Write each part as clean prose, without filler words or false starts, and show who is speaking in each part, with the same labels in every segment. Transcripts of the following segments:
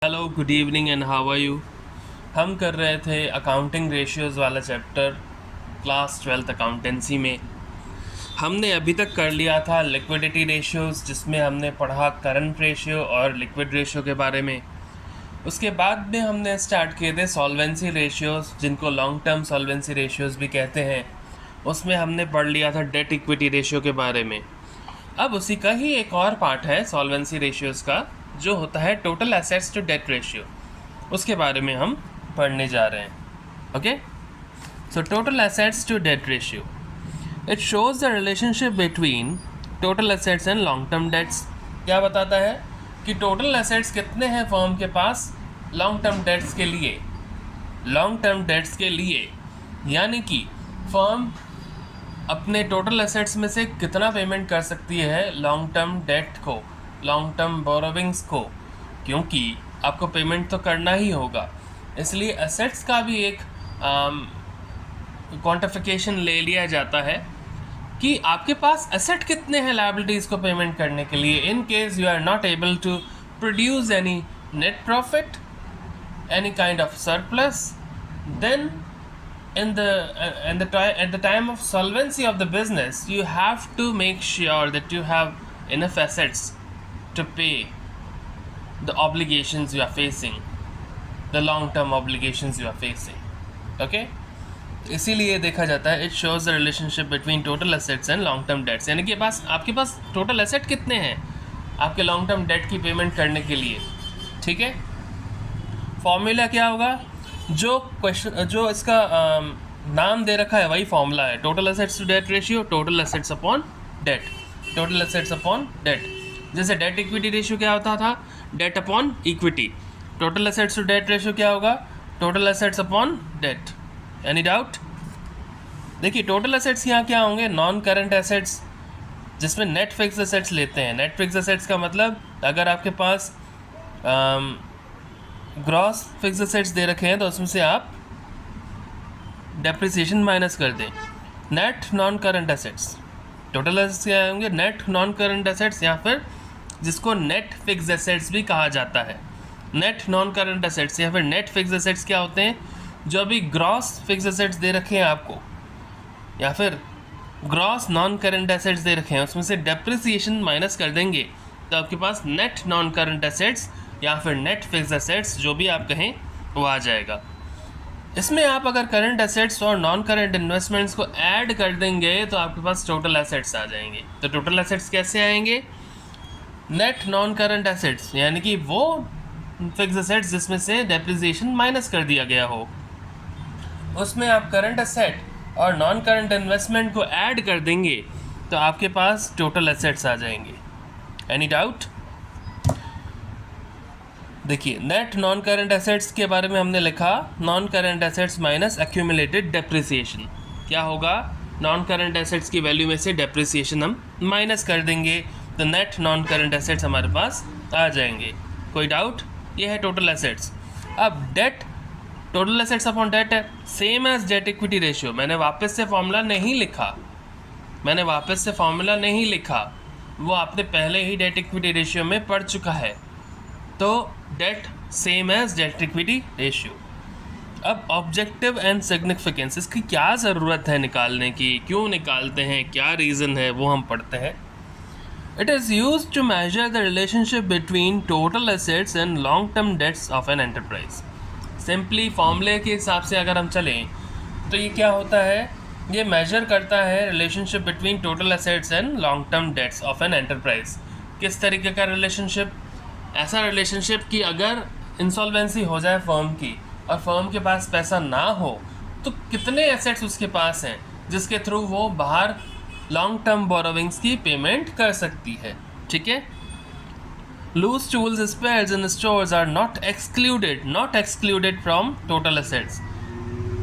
Speaker 1: Hello, good evening and how are you. हम कर रहे थे अकाउंटिंग रेशियोज़ वाला चैप्टर क्लास 12th अकाउंटेंसी में। हमने अभी तक कर लिया था लिक्विडिटी रेशियोज़, जिसमें हमने पढ़ा करंट रेशियो और लिक्विड रेशियो के बारे में। उसके बाद में हमने स्टार्ट किए थे सॉल्वेंसी रेशियोज़, जिनको लॉन्ग टर्म सॉल्वेंसी रेशियोज़ भी कहते हैं। उसमें हमने पढ़ लिया था डेट इक्विटी रेशियो के बारे में। अब उसी का ही एक और पार्ट है सॉल्वेंसी रेशियोज़ का, जो होता है total assets to debt ratio. उसके बारे में हम पढ़ने जा रहे हैं। Okay, so total assets to debt ratio, it shows the relationship between total assets and long term debts. क्या बताता है कि टोटल एसेट्स कितने हैं फर्म के पास लॉन्ग टर्म डेट्स के लिए। लॉन्ग टर्म डेट्स के लिए यानी कि फर्म अपने टोटल एसेट्स में से कितना पेमेंट कर सकती है लॉन्ग टर्म डेट को, लॉन्ग टर्म बोरोविंग्स को, क्योंकि आपको पेमेंट तो करना ही होगा। इसलिए एसेट्स का भी एक क्वांटिफिकेशन ले लिया जाता है कि आपके पास एसेट कितने हैं लायबिलिटीज़ को पेमेंट करने के लिए, in case you are not able to produce any net profit, any kind of surplus, then at the time of solvency of the business, you have to make sure that you have enough assets to pay the obligations you are facing, the long term obligations you are facing. Okay, इसीलिए देखा जाता है it shows the relationship between total assets and long term dates, यानी कि आपके पास total asset कितने हैं आपके लॉन्ग टर्म डेट की पेमेंट करने के लिए। ठीक है, फॉर्मूला क्या होगा, जो इसका नाम दे रखा है वही फॉर्मूला है। Total assets to debt ratio, total assets upon debt, total assets upon debt. जैसे डेट इक्विटी रेशियो क्या होता था, debt upon equity. Total assets to debt ratio क्या होगा, total assets upon debt. Any doubt? देखिए, total assets यहाँ क्या होंगे, नॉन करंट एसेट्स, जिसमें नेट फिक्स एसेट्स लेते हैं। नेट फिक्स एसेट्स का मतलब अगर आपके पास ग्रॉस फिक्स एसेट्स दे रखे हैं तो उसमें से आप डेप्रिसिएशन माइनस कर दें। Net non current assets, total assets क्या होंगे, नेट नॉन करंट एसेट्स, या फिर जिसको नेट फिक्स एसेट्स भी कहा जाता है। नेट नॉन करंट एसेट्स या फिर नेट फिक्स एसेट्स क्या होते हैं, जो अभी ग्रॉस फिक्स एसेट्स दे रखे हैं आपको, या फिर ग्रॉस नॉन करंट एसेट्स दे रखे हैं, उसमें से डेप्रिसिएशन माइनस कर देंगे तो आपके पास नेट नॉन करंट एसेट्स या फिर नेट फिक्स एसेट्स, जो भी आप कहें, वो आ जाएगा। इसमें आप अगर करंट एसेट्स और नॉन करंट इन्वेस्टमेंट्स को ऐड कर देंगे तो आपके पास टोटल एसेट्स आ जाएंगे। तो टोटल एसेट्स कैसे आएंगे, नेट नॉन करंट एसेट्स यानी कि वो फिक्स एसेट्स जिसमें से डेप्रिसिएशन माइनस कर दिया गया हो, उसमें आप करंट एसेट और नॉन करंट इन्वेस्टमेंट को ऐड कर देंगे तो आपके पास टोटल एसेट्स आ जाएंगे। Any doubt? देखिए, नेट नॉन करंट एसेट्स के बारे में हमने लिखा non current assets minus accumulated depreciation. क्या होगा, नॉन करंट एसेट्स की वैल्यू में से डेप्रिसिएशन हम माइनस कर देंगे तो नेट नॉन करंट एसेट्स हमारे पास आ जाएंगे। कोई डाउट? ये है टोटल एसेट्स। अब debt, total assets upon debt है, same as debt equity ratio. मैंने वापस से फॉर्मूला नहीं लिखा, वो आपने पहले ही डेट इक्विटी रेशियो में पढ़ चुका है। तो debt same as debt equity ratio. अब ऑब्जेक्टिव एंड सिग्निफिकेंस, इसकी क्या ज़रूरत है निकालने की, क्यों निकालते हैं, क्या रीज़न है, वो हम पढ़ते हैं। It is use to measure the relationship between total assets and long term debts of an enterprise. Simply फॉर्मूले के हिसाब से अगर हम चलें तो ये क्या होता है, ये मेजर करता है relationship between total assets and long term debts of an enterprise. किस तरीके का रिलेशनशिप, ऐसा रिलेशनशिप कि अगर इंसॉल्वेंसी हो जाए फर्म की और फर्म के पास पैसा ना हो तो कितने एसेट्स उसके पास हैं जिसके थ्रू वो बाहर लॉन्ग टर्म बोरोविंग्स की पेमेंट कर सकती है। ठीक है, loose tools, spares and stores are not excluded from total assets.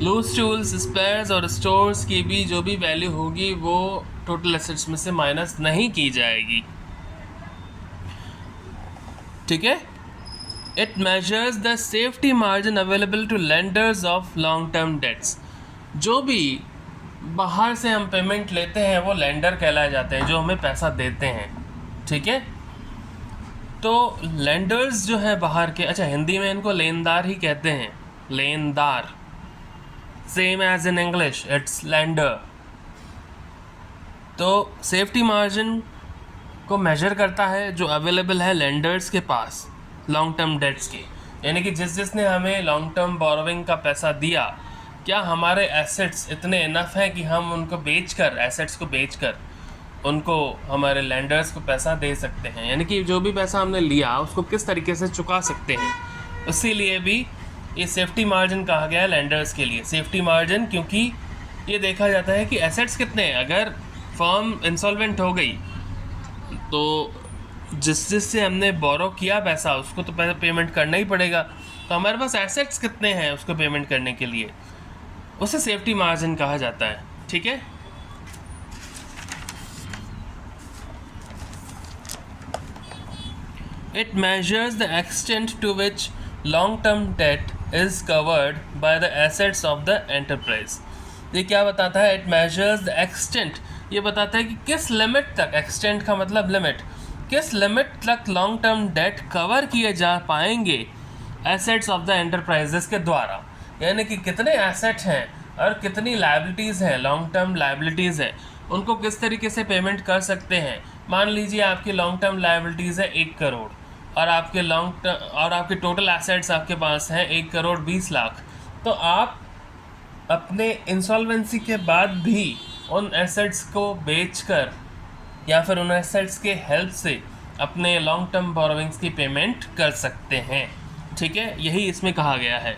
Speaker 1: Loose tools, spares और स्टोर्स की भी जो भी वैल्यू होगी वो टोटल एसेट्स में से माइनस नहीं की जाएगी। ठीक है, it measures the safety margin available to lenders of long term debts. जो भी बाहर से हम पेमेंट लेते हैं वो लेंडर कहलाए जाते हैं, जो हमें पैसा देते हैं। ठीक है, तो लेंडर्स जो है बाहर के, अच्छा हिंदी में इनको लेनदार ही कहते हैं, लेनदार, same as in English it's lender. तो सेफ्टी मार्जिन को मेजर करता है जो अवेलेबल है लेंडर्स के पास लॉन्ग टर्म डेट्स के, यानी कि जिसने हमें लॉन्ग टर्म बोरोविंग का पैसा दिया, क्या हमारे एसेट्स इतने इनफ हैं कि हम उनको बेचकर, एसेट्स को बेचकर उनको हमारे लेंडर्स को पैसा दे सकते हैं, यानी कि जो भी पैसा हमने लिया उसको किस तरीके से चुका सकते हैं। इसीलिए भी ये सेफ्टी मार्जिन कहा गया है लेंडर्स के लिए। सेफ्टी मार्जिन क्योंकि ये देखा जाता है कि एसेट्स कितने हैं, अगर फर्म इंसॉल्वेंट हो गई तो जिससे हमने बोरो किया पैसा उसको तो पैसा पेमेंट करना ही पड़ेगा, तो हमारे पास एसेट्स कितने हैं उसको पेमेंट करने के लिए, उसे सेफ्टी मार्जिन कहा जाता है। ठीक है, it measures the extent to which long term debt is covered by the assets of the enterprise. ये क्या बताता है? इट मेजर्स द एक्सटेंट, ये बताता है कि किस लिमिट तक, एक्सटेंट का मतलब लिमिट, किस लिमिट तक लॉन्ग टर्म डेट कवर किए जा पाएंगे एसेट्स ऑफ द एंटरप्राइजेस के द्वारा, यानी कि कितने एसेट हैं और कितनी लायबिलिटीज़ हैं, लॉन्ग टर्म लायबिलिटीज़ हैं, उनको किस तरीके से पेमेंट कर सकते हैं। मान लीजिए आपकी लॉन्ग टर्म लायबिलिटीज़ है 1 करोड़ और आपके टोटल एसेट्स आपके पास हैं 1,20,00,000, तो आप अपने इंसॉल्वेंसी के बाद भी उन एसेट्स को बेचकर या फिर उन एसेट्स के हेल्प से अपने लॉन्ग टर्म बोरोविंग्स की पेमेंट कर सकते हैं। ठीक है, यही इसमें कहा गया है।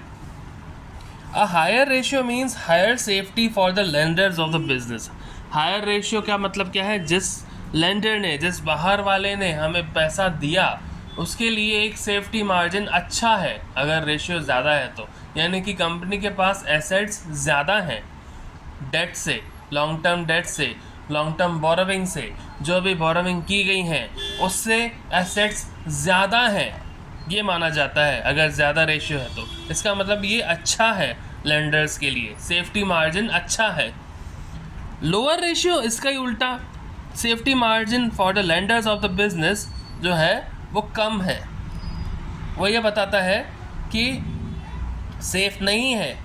Speaker 1: A higher ratio means higher safety for the lenders of the business. Higher ratio का मतलब क्या है? जिस लेंडर ने, जिस बाहर वाले ने हमें पैसा दिया उसके लिए एक सेफ्टी मार्जिन अच्छा है अगर रेशियो ज़्यादा है तो, यानी कि कंपनी के पास एसेट्स ज़्यादा हैं डेट से, लॉन्ग टर्म डेट से, लॉन्ग टर्म बोरोविंग से, जो भी बोरोविंग की गई हैं उससे एसेट्स ज़्यादा हैं, ये माना जाता है अगर ज़्यादा रेशियो है तो। इसका मतलब ये अच्छा है लेंडर्स के लिए, सेफ्टी मार्जिन अच्छा है। लोअर रेशियो इसका ही उल्टा, safety margin for the lenders of the business जो है वो कम है, वो ये बताता है कि सेफ नहीं है।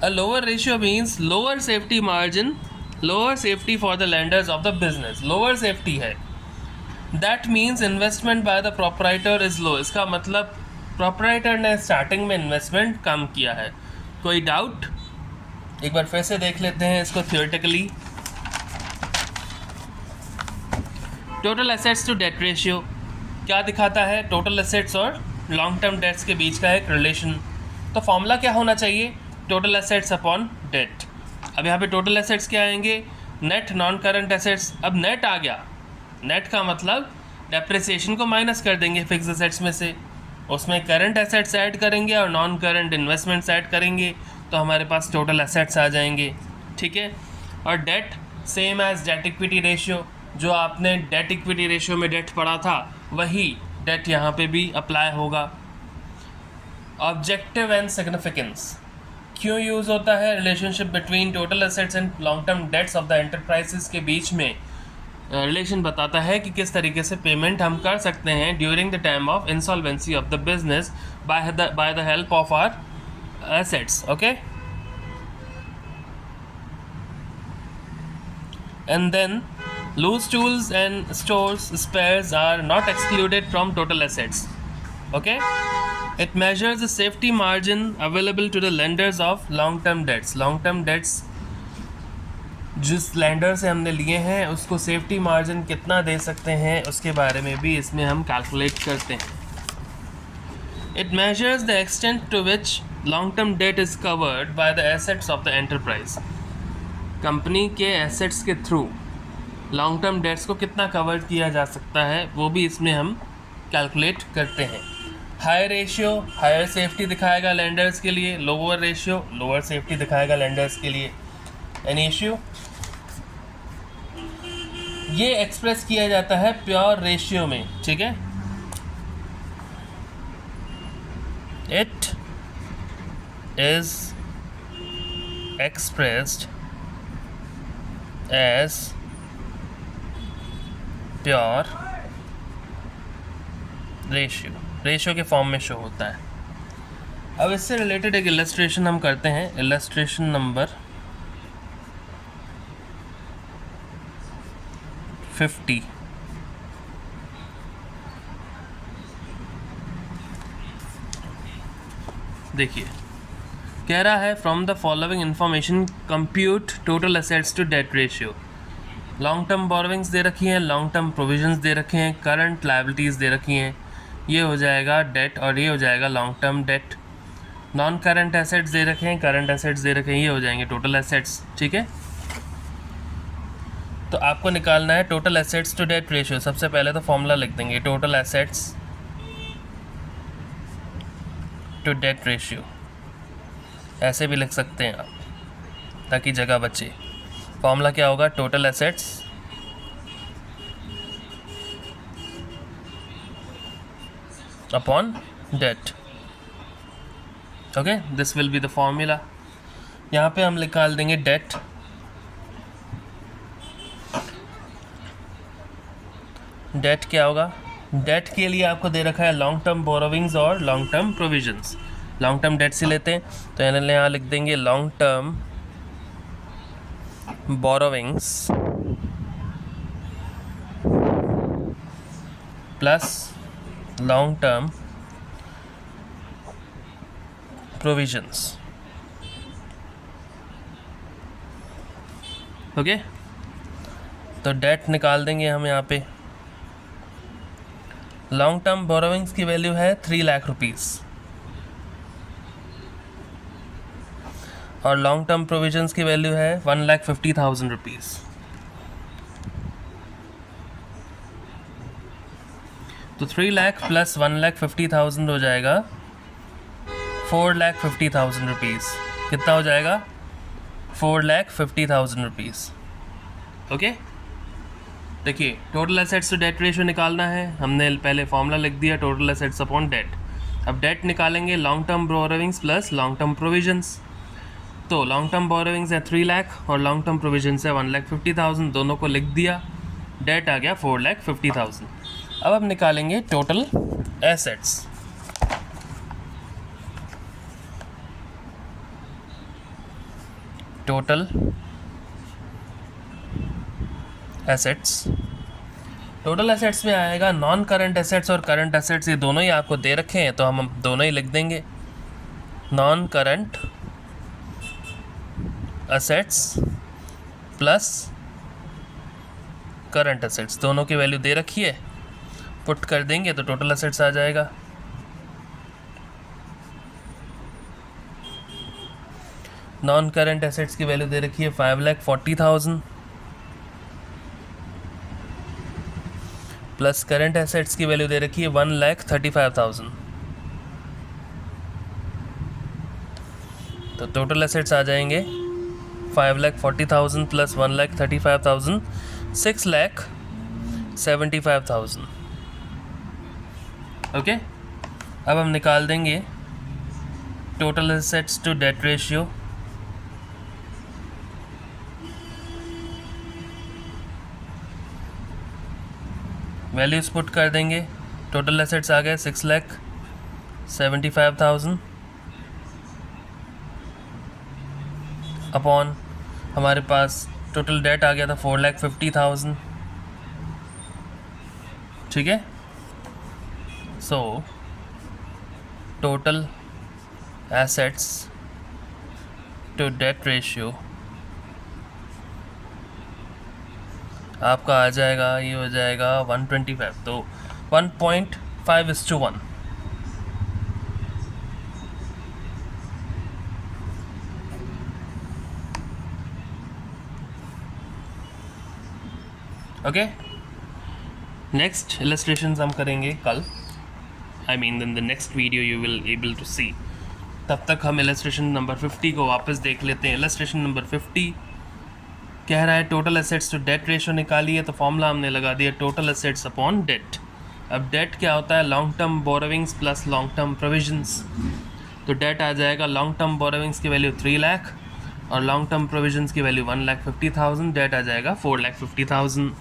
Speaker 1: A lower ratio means lower safety margin, lower safety for the lenders of the business, lower safety है। That means investment by the proprietor is low, इसका मतलब proprietor ने स्टार्टिंग में इन्वेस्टमेंट कम किया है। कोई डाउट? एक बार फिर से देख लेते हैं इसको theoretically. Total assets to debt ratio क्या दिखाता है? टोटल एसेट्स और लॉन्ग टर्म डेट्स के बीच का एक रिलेशन। तो फॉर्मूला क्या होना चाहिए? Total assets upon debt. अब यहाँ पे टोटल एसेट्स क्या आएंगे? Net non current assets. अब नेट आ गया, नेट का मतलब डेप्रिसिएशन को माइनस कर देंगे फिक्स एसेट्स में से, उसमें करंट एसेट्स ऐड करेंगे और नॉन करंट इन्वेस्टमेंट्स ऐड करेंगे, तो हमारे पास टोटल एसेट्स आ जाएंगे। ठीक है, और debt same as debt equity ratio, जो आपने डेट इक्विटी रेशियो में डेट पढ़ा था वही डेट यहाँ पे भी अप्लाई होगा। ऑब्जेक्टिव एंड सिग्निफिकेंस क्यों यूज़ होता है? Relationship between total assets and long term debts of the enterprises के बीच में रिलेशन बताता है कि किस तरीके से पेमेंट हम कर सकते हैं during the time of insolvency of the business by the help of our assets. Okay, and then loose tools and stores spares are not excluded from total assets. Okay, it measures the safety margin available to the lenders of long term debts. Long term debts जिस lender से हमने लिए हैं उसको safety margin कितना दे सकते हैं उसके बारे में भी इसमें हम कैलकुलेट करते हैं। It measures the extent to which long term debt is covered by the assets of the enterprise. Company के एसेट्स के थ्रू लॉन्ग टर्म डेट्स को कितना कवर किया जा सकता है वो भी इसमें हम कैलकुलेट करते हैं। हायर रेशियो हायर सेफ्टी दिखाएगा लेंडर्स के लिए, लोअर रेशियो लोअर सेफ्टी दिखाएगा लेंडर्स के लिए। Any issue? ये एक्सप्रेस किया जाता है प्योर रेशियो में। ठीक है, it is expressed as pure ratio के फॉर्म में शो होता है। अब इससे रिलेटेड एक इलस्ट्रेशन हम करते हैं, इलस्ट्रेशन नंबर 50। देखिए कह रहा है from the following information compute total assets to debt ratio. Long term borrowings दे रखी हैं, लॉन्ग टर्म प्रोविजंस दे रखे हैं, करंट लायबिलिटीज़ दे रखी हैं, ये हो जाएगा डेट और ये हो जाएगा long term debt. Non current assets दे रखे हैं, करंट एसेट्स दे रखे हैं, ये हो जाएंगे टोटल एसेट्स। ठीक है, तो आपको निकालना है total assets to debt ratio. सबसे पहले तो फॉर्मूला लिख देंगे, total assets to debt ratio, ऐसे भी लिख सकते हैं आप ताकि जगह बचे। फॉर्मूला क्या होगा, total assets upon debt. Okay, this will be the formula. यहाँ पे हम निकाल देंगे डेट। डेट क्या होगा, डेट के लिए आपको दे रखा है लॉन्ग टर्म बोरोविंग्स और long term provisions. Long term date से लेते हैं तो यहाँ लिख देंगे long term borrowings plus long term provisions. Okay, तो डेट निकाल देंगे हम यहाँ पे। लॉन्ग टर्म बोरोविंग्स की वैल्यू है 3 लाख रुपीज़ और लॉन्ग टर्म प्रोविजंस की वैल्यू है 1,50,000 रुपीज़। तो 3 लाख प्लस 1,50,000 हो जाएगा 4,50,000 रुपीज़। कितना हो जाएगा, 4,50,000 रुपीज़। ओके, देखिए total assets to debt ratio निकालना है, हमने पहले फॉर्मूला लिख दिया टोटल एसेट्स अपॉन डेट। अब डेट निकालेंगे long term borrowings plus long term provisions. तो लॉन्ग टर्म बोरोविंग्स है 3 लाख और लॉन्ग टर्म प्रोविजंस है 1,50,000, दोनों को लिख दिया। डेट आ गया 4,50,000। अब हम निकालेंगे total assets. Total assets, total assets में आएगा नॉन करंट एसेट्स और करंट एसेट्स, ये दोनों ही आपको दे रखे हैं तो हम दोनों ही लिख देंगे। Non current assets plus current assets, दोनों की वैल्यू दे रखी है, पुट कर देंगे तो टोटल एसेट्स आ जाएगा। नॉन करंट एसेट्स की वैल्यू दे रखी है 5,40,000 प्लस करंट एसेट्स की वैल्यू दे रखी है 1,35,000। तो टोटल एसेट्स आ जाएंगे 5,40,000 प्लस 1,35,000, 6,75,000। ओके, अब हम निकाल देंगे total assets to debt ratio. Values put कर देंगे, टोटल एसेट्स आ गए 6,75,000 अपॉन हमारे पास टोटल डेट आ गया था 4,50,000। ठीक है, so total assets to debt ratio आपका आ जाएगा, ये हो जाएगा 125, तो 1.5:1। ओके, नेक्स्ट इलस्ट्रेशंस हम करेंगे कल, I mean in the next video you will able to see. तब तक हम इलस्ट्रेशन नंबर 50 को वापस देख लेते हैं। इलस्ट्रेशन नंबर 50 कह रहा है total assets to debt ratio निकालिए, तो फॉर्मूला हमने लगा दिया टोटल एसेट्स अपॉन डेट। अब डेट क्या होता है, long term borrowings plus long term provisions. तो डेट आ जाएगा लॉन्ग टर्म बोरोविंग्स की वैल्यू 3 लाख और लॉन्ग टर्म प्रोविजंस की वैल्यू 1,50,000। डेट आ जाएगा 4,50,000।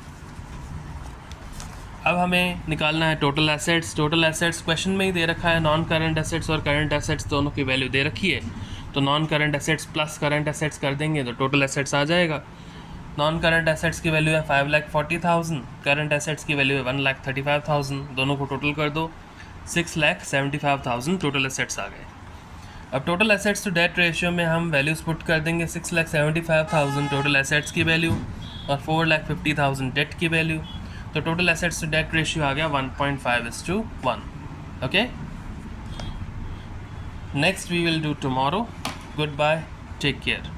Speaker 1: अब हमें निकालना है total assets. Total assets question में ही दे रखा है, नॉन करंट एसेट्स और करंट एसेट्स दोनों की वैल्यू दे रखी है, तो non current assets plus current assets कर देंगे तो टोटल एसेट्स आ जाएगा। नॉन करंट एसेट्स की वैल्यू है 5,40,000, करंट एसेट्स की वैल्यू है 1,35,000, दोनों को टोटल कर दो 6,75,000 टोटल एसेट्स आ गए। अब total assets to debt ratio में हम वैल्यूज़ पुट कर देंगे 6,75,000 टोटल एसेट्स की वैल्यू और 4,50,000 डेट की वैल्यू, तो total assets to debt ratio आ गया 1.5:1। Okay, next we will do tomorrow. Goodbye, take care.